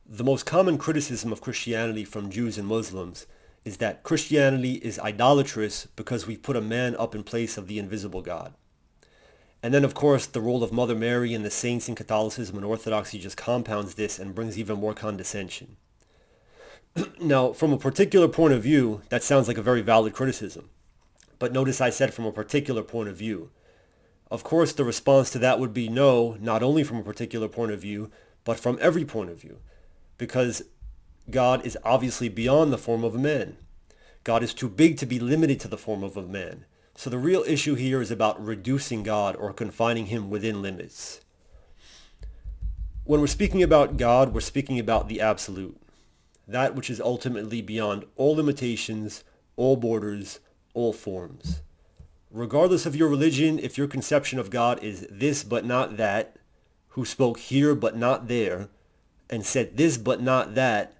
The most common criticism of Christianity from Jews and Muslims is that Christianity is idolatrous because we put a man up in place of the invisible God. And then, of course, the role of Mother Mary and the saints in Catholicism and Orthodoxy just compounds this and brings even more condescension. Now, from a particular point of view, that sounds like a very valid criticism. But notice I said from a particular point of view. Of course, the response to that would be no, not only from a particular point of view, but from every point of view. Because God is obviously beyond the form of a man. God is too big to be limited to the form of a man. So the real issue here is about reducing God or confining him within limits. When we're speaking about God, we're speaking about the absolute. That which is ultimately beyond all limitations, all borders, all forms. Regardless of your religion, if your conception of God is this but not that, who spoke here but not there, and said this but not that,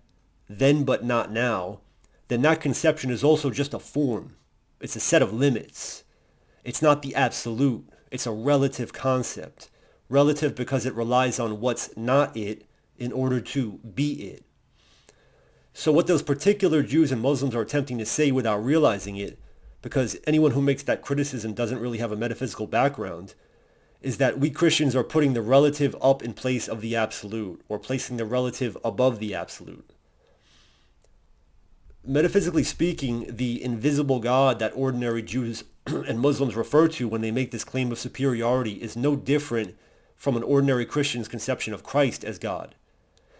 then but not now, then that conception is also just a form. It's a set of limits. It's not the absolute. It's a relative concept. Relative because it relies on what's not it in order to be it. So what those particular Jews and Muslims are attempting to say without realizing it, because anyone who makes that criticism doesn't really have a metaphysical background, is that we Christians are putting the relative up in place of the absolute, or placing the relative above the absolute. Metaphysically speaking, the invisible God that ordinary Jews and Muslims refer to when they make this claim of superiority is no different from an ordinary Christian's conception of Christ as God.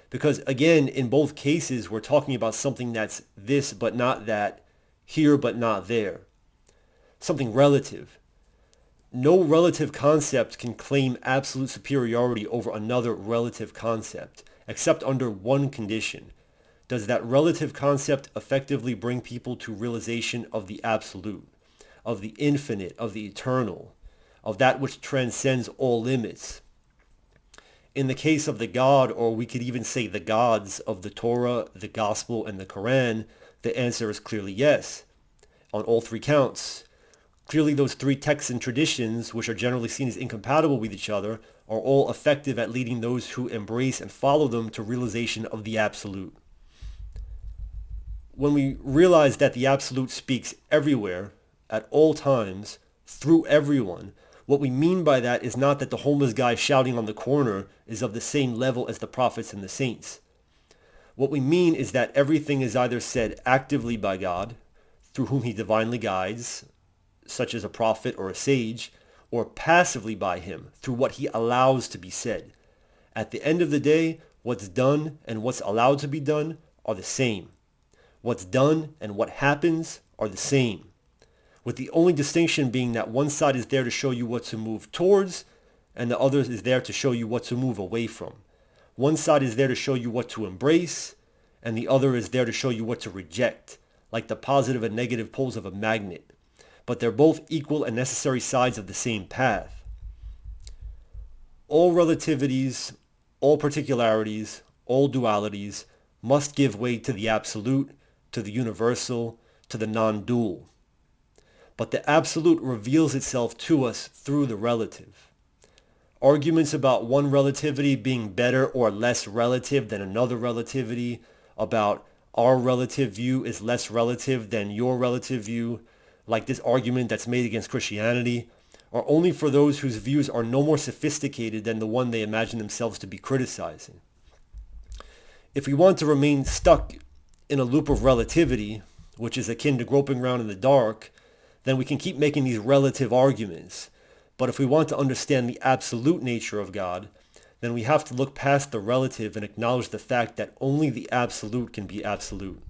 Because again, in both cases, we're talking about something that's this but not that, here but not there. Something relative. No relative concept can claim absolute superiority over another relative concept, except under one condition. Does that relative concept effectively bring people to realization of the absolute, of the infinite, of the eternal, of that which transcends all limits? In the case of the God, or we could even say the gods of the Torah, the Gospel, and the Quran, the answer is clearly yes, on all three counts. Clearly those three texts and traditions, which are generally seen as incompatible with each other, are all effective at leading those who embrace and follow them to realization of the absolute. When we realize that the absolute speaks everywhere, at all times, through everyone, what we mean by that is not that the homeless guy shouting on the corner is of the same level as the prophets and the saints. What we mean is that everything is either said actively by God, through whom he divinely guides, such as a prophet or a sage, or passively by him, through what he allows to be said. At the end of the day, what's done and what's allowed to be done are the same. What's done and what happens are the same, with the only distinction being that one side is there to show you what to move towards, and the other is there to show you what to move away from. One side is there to show you what to embrace, and the other is there to show you what to reject, like the positive and negative poles of a magnet. But they're both equal and necessary sides of the same path. All relativities, all particularities, all dualities must give way to the absolute, to the universal, to the non-dual. But the absolute reveals itself to us through the relative. Arguments about one relativity being better or less relative than another relativity, about our relative view is less relative than your relative view, like this argument that's made against Christianity, are only for those whose views are no more sophisticated than the one they imagine themselves to be criticizing. If we want to remain stuck in a loop of relativity, which is akin to groping around in the dark, then we can keep making these relative arguments. But if we want to understand the absolute nature of God, then we have to look past the relative and acknowledge the fact that only the absolute can be absolute.